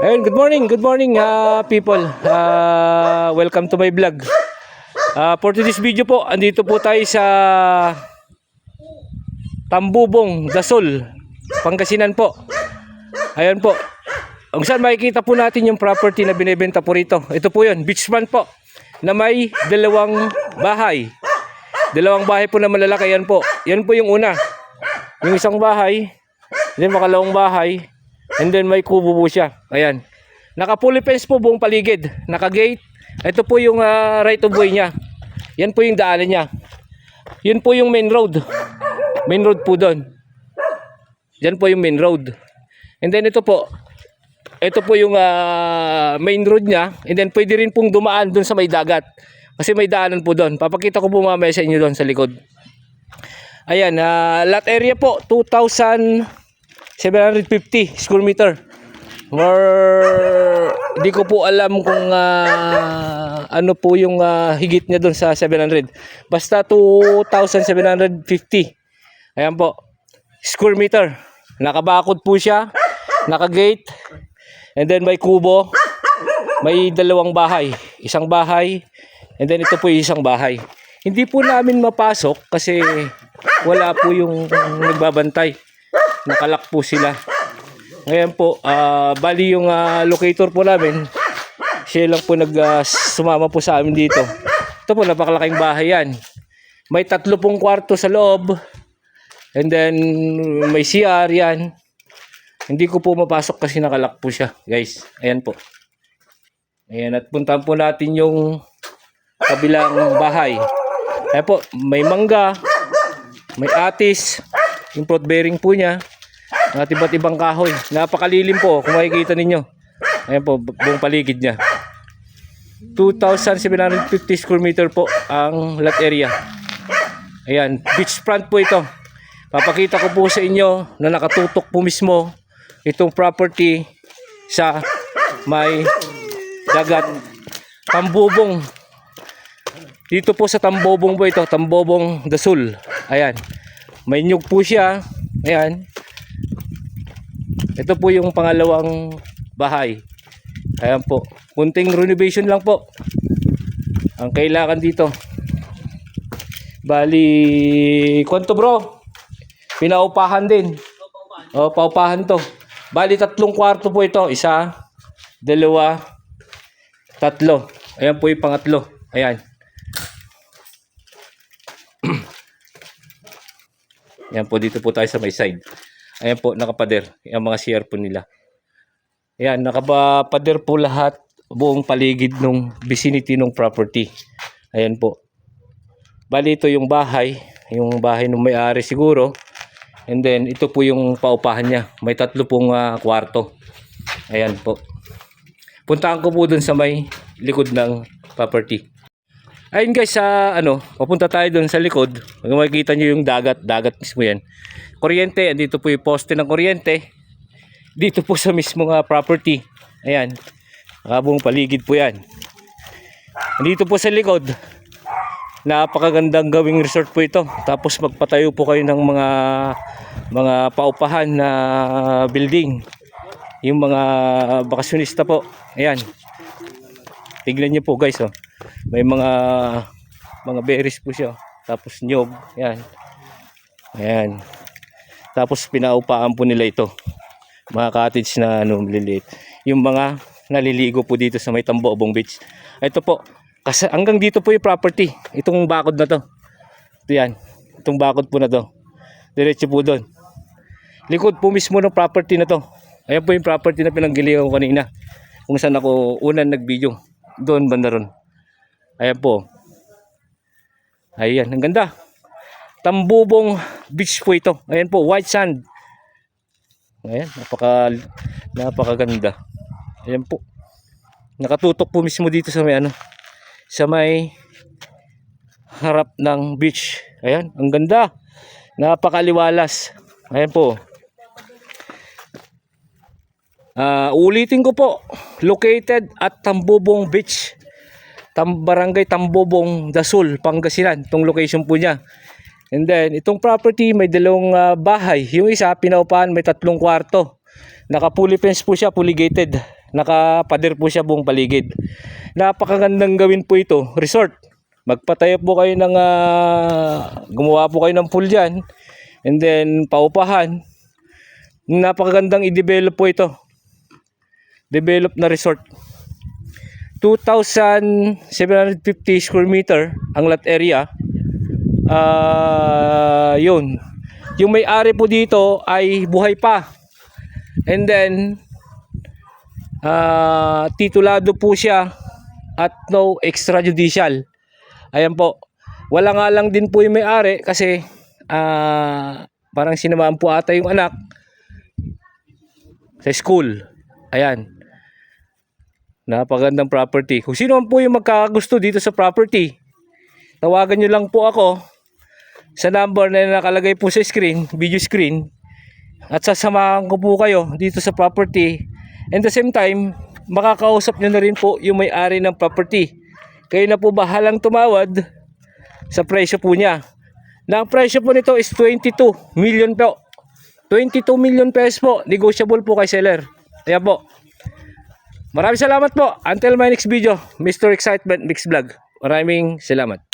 Ayun, good morning people. Welcome to my vlog. For today's video po, andito po tayo sa Tambubong, Dasol, Pangasinan po. Ayan po. Kung saan makikita po natin yung property na binebenta po rito. Ito po yun, beachfront po, na may dalawang bahay. Dalawang bahay po na malalaki. Yan po. Yan po yung una. Yung isang bahay, then makalawang bahay, and then may kubo po siya. Ayan. Naka-fully fence po buong paligid. Naka-gate. Ito po yung right of way niya. Yan po yung daanan niya. Yun po yung main road. Main road po doon. Yan po yung main road. And then ito po. Ito po yung main road niya. And then pwede rin pong dumaan doon sa may dagat. Kasi may daanan po doon. Papakita ko po mamaya sa inyo doon sa likod. Ayan, lot area po 2,750 square meter. Di ko po alam kung ano po yung higit niya doon sa 700. Basta 2,750. Ayan po, square meter. Nakabakod po siya, naka-gate. And then may kubo. May dalawang bahay. Isang bahay. And then ito po yung isang bahay. Hindi po namin mapasok kasi wala po yung nagbabantay. Nakalak po sila. Ngayon po, bali yung locator po namin, siya lang po sumama po sa amin dito. Ito po, napakalaking bahay yan. May 3 pong kwarto sa loob. And then, may CR yan. Hindi ko po mapasok kasi nakalak po siya, guys. Ayan po. Ayan, at puntahan po natin yung kabilang bahay. Ayan po, may mangga, may atis, yung fruit bearing po niya, at iba't ibang kahoy. Napakalilim po kung makikita ninyo. Ayan po, buong paligid niya. 2,750 square meter po ang lot area. Ayan, beachfront po ito. Papakita ko po sa inyo na nakatutok po mismo itong property sa may dagat. Tambubong. Dito po sa Tambubong po ito, Tambubong Dasol. Ayan. May nyug po siya. Ayan. Ito po yung pangalawang bahay. Ayan po. Kunting renovation lang po ang kailangan dito. Bali, kwento bro? Pinaupahan din. O, paupahan to. Bali, 3 kwarto po ito. 1, 2, 3. Ayan po yung pangatlo. Ayan. Ayan po, dito po tayo sa may side. Ayan po, nakapader. Yung mga CR po nila. Ayan, nakapader po lahat. Buong paligid ng vicinity ng property. Ayan po. Bali, ito yung bahay. Yung bahay ng may-ari siguro. And then, ito po yung paupahan niya. May 3 pong kwarto. Ayan po. Puntahan ko po dun sa may likod ng property. Ayun guys, papunta tayo doon sa likod. Kung makikita nyo yung dagat mismo yan. Kuryente, andito po yung poste ng kuryente. Dito po sa mismo property. Ayan, buong paligid po yan. Andito po sa likod, napakagandang gawing resort po ito. Tapos magpatayo po kayo ng mga paupahan na building. Yung mga bakasyonista po. Ayan. Tignan nyo po guys, oh. May mga berries po siya. Tapos nyog. Ayan. Ayan. Tapos pinaupaan po nila ito. Mga cottage na maliliit. Yung mga naliligo po dito sa may Tambubong Beach. Ito po. Kasi hanggang dito po yung property. Itong bakod na to. Ito yan. Itong bakod po na to. Diretso po doon. Likod po mismo ng property na to. Ayan po yung property na pinanggilihan ko kanina. Kung saan ako unang nag-video. Doon banda ron. Ayan po. Ayan, ang ganda. Tambubong Beach po ito. Ayan po, white sand. Ayan, napakaganda. Ayan po. Nakatutok po mismo dito sa may sa may harap ng beach. Ayan, ang ganda. Napakaliwalas. Ayan po. Ulitin ko po. Located at Tambubong Beach. Barangay Tambubong, Dasol, Pangasinan. Itong location po niya. And then, itong property may 2 bahay. Yung isa, pinaupahan, may 3 kwarto. Naka-fully fence po siya, fully gated. Nakapader po siya buong paligid. Napakagandang gawin po ito, resort. Magpatayo po kayo ng gumawa po kayo ng pool diyan, and then paupahan. Napakagandang i-develop po ito. Develop na resort. 2,750 square meter ang lot area. Yun. Yung may-ari po dito ay buhay pa. And then titulado po siya at no extrajudicial. Ayan po. Wala nga lang din po yung may-ari kasi parang sinamaan po ata yung anak sa school. Ayan. Napagandang property. Kung sino man po yung magkakagusto dito sa property, tawagan nyo lang po ako sa number na nakalagay po sa screen, video screen, at sasamahan ko po kayo dito sa property. And the same time, makakausap nyo na rin po yung may-ari ng property. Kayo na po bahalang tumawad sa presyo po niya. Na ang presyo po nito is 22 million po. 22 million pesos po. Negotiable po kay seller. Ayan po. Maraming salamat po. Until my next video, Mr. Excitement Mix Vlog. Maraming salamat.